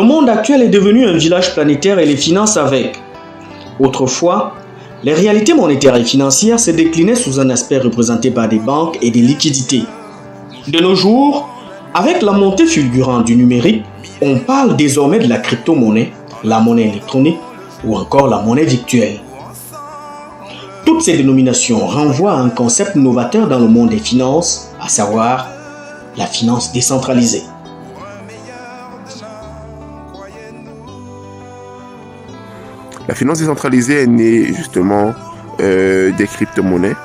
monde actuel est devenu un village planétaire et les finances avec. Autrefois, les réalités monétaires et financières se déclinaient sous un aspect représenté par des banques et des liquidités. De nos jours, avec la montée fulgurante du numérique, on parle désormais de la crypto-monnaie, la monnaie électronique ou encore la monnaie virtuelle. Toutes ces dénominations renvoient à un concept novateur dans le monde des finances, à savoir la finance décentralisée. La finance décentralisée est née justement des crypto-monnaies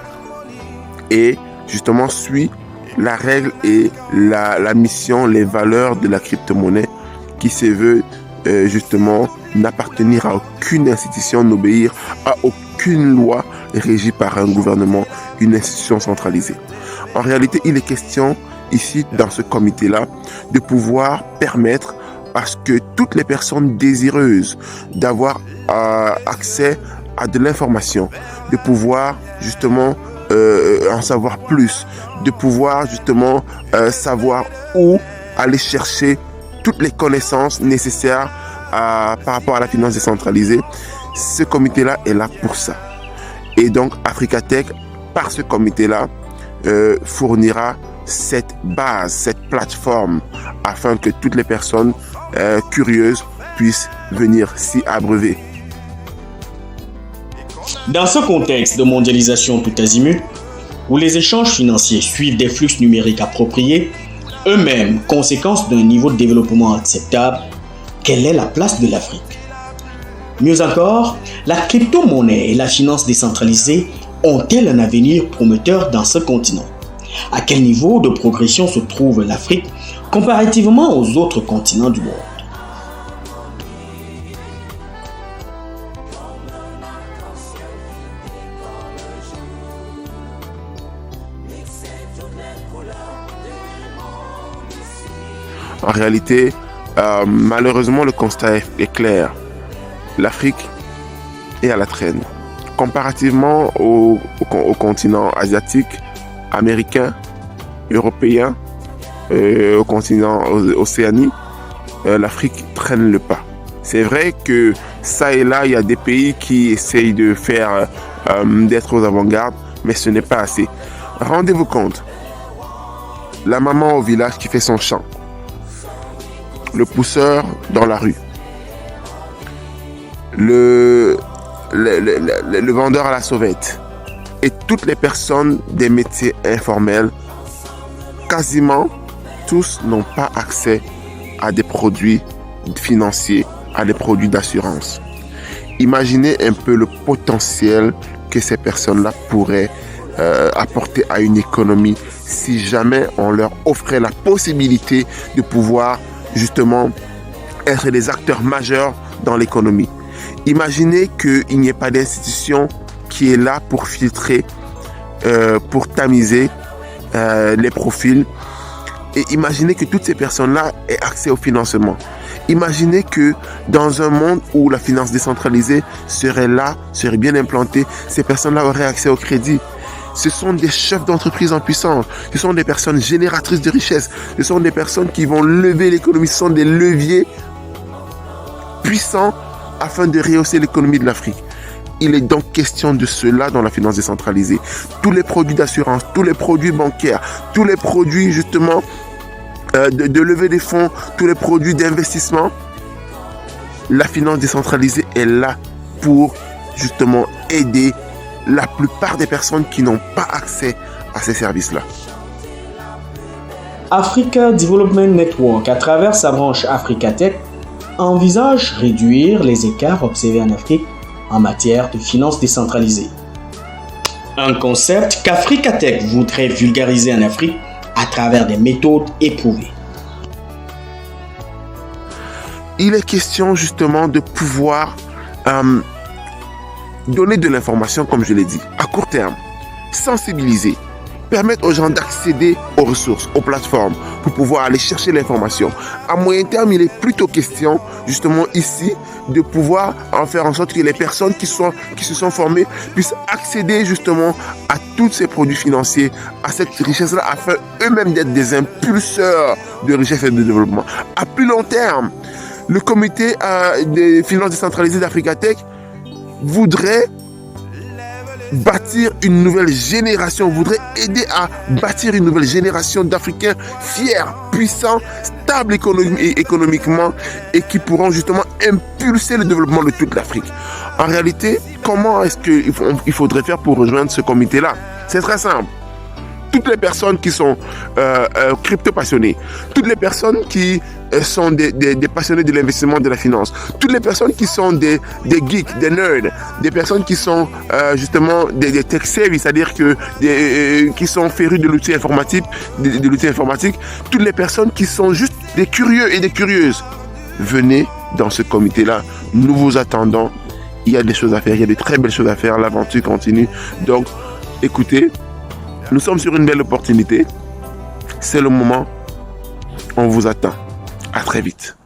et justement suit la règle et la mission, les valeurs de la crypto-monnaie qui se veut justement n'appartenir à aucune institution, n'obéir à aucune loi régie par un gouvernement, une institution centralisée. En réalité, il est question ici, dans ce comité-là, de pouvoir permettre à ce que toutes les personnes désireuses d'avoir accès à de l'information, de pouvoir justement en savoir plus, de pouvoir justement savoir où aller chercher toutes les connaissances nécessaires par rapport à la finance décentralisée. Ce comité-là est là pour ça. Et donc Africatech, par ce comité-là, fournira cette base, cette plateforme, afin que toutes les personnes curieuses puissent venir s'y abreuver. Dans ce contexte de mondialisation tout azimut, où les échanges financiers suivent des flux numériques appropriés, eux-mêmes conséquence d'un niveau de développement acceptable, quelle est la place de l'Afrique? Mieux encore, la crypto-monnaie et la finance décentralisée ont-elles un avenir prometteur dans ce continent? À quel niveau de progression se trouve l'Afrique comparativement aux autres continents du monde? En réalité, malheureusement, le constat est clair. L'Afrique est à la traîne. Comparativement au continent asiatique, américain, européen, au continent océanique, l'Afrique traîne le pas. C'est vrai que ça et là, il y a des pays qui essayent de faire d'être aux avant-gardes, mais ce n'est pas assez. Rendez-vous compte, la maman au village qui fait son champ, le pousseur dans la rue, le vendeur à la sauvette et toutes les personnes des métiers informels, quasiment tous n'ont pas accès à des produits financiers, à des produits d'assurance. Imaginez un peu le potentiel que ces personnes-là pourraient apporter à une économie si jamais on leur offrait la possibilité de pouvoir justement être des acteurs majeurs dans l'économie. Imaginez qu'il n'y ait pas d'institution qui est là pour filtrer, pour tamiser les profils. Et imaginez que toutes ces personnes-là aient accès au financement. Imaginez que dans un monde où la finance décentralisée serait là, serait bien implantée, ces personnes-là auraient accès au crédit. Ce sont des chefs d'entreprise en puissance. Ce sont des personnes génératrices de richesse. Ce sont des personnes qui vont lever l'économie. Ce sont des leviers puissants afin de rehausser l'économie de l'Afrique. Il est donc question de cela dans la finance décentralisée. Tous les produits d'assurance, tous les produits bancaires, tous les produits justement de levée des fonds, tous les produits d'investissement, la finance décentralisée est là pour justement aider la plupart des personnes qui n'ont pas accès à ces services-là. Africa Development Network, à travers sa branche Africatech, envisage réduire les écarts observés en Afrique en matière de finances décentralisées. Un concept qu'Africatech voudrait vulgariser en Afrique à travers des méthodes éprouvées. Il est question justement de pouvoir donner de l'information, comme je l'ai dit, à court terme, sensibiliser, permettre aux gens d'accéder aux ressources, aux plateformes, pour pouvoir aller chercher l'information. À moyen terme, il est plutôt question, justement ici, de pouvoir en faire en sorte que les personnes qui se sont formées puissent accéder justement à tous ces produits financiers, à cette richesse-là, afin eux-mêmes d'être des impulseurs de richesse et de développement. À plus long terme, le comité des finances décentralisées d'Africatech voudrait bâtir une nouvelle génération, voudrait aider à bâtir une nouvelle génération d'Africains fiers, puissants, stables économiquement et qui pourront justement impulser le développement de toute l'Afrique. En réalité, comment est-ce qu'il faudrait faire pour rejoindre ce comité-là? C'est très simple. Toutes les personnes qui sont crypto-passionnées, toutes les personnes qui sont des passionnés de l'investissement, de la finance, toutes les personnes qui sont des geeks, des nerds, des personnes qui sont justement des tech savvy, c'est-à-dire qui sont férus de l'outil informatique, toutes les personnes qui sont juste des curieux et des curieuses, venez dans ce comité-là. Nous vous attendons. Il y a des choses à faire, il y a de très belles choses à faire. L'aventure continue. Donc, écoutez, nous sommes sur une belle opportunité. C'est le moment. On vous attend. À très vite.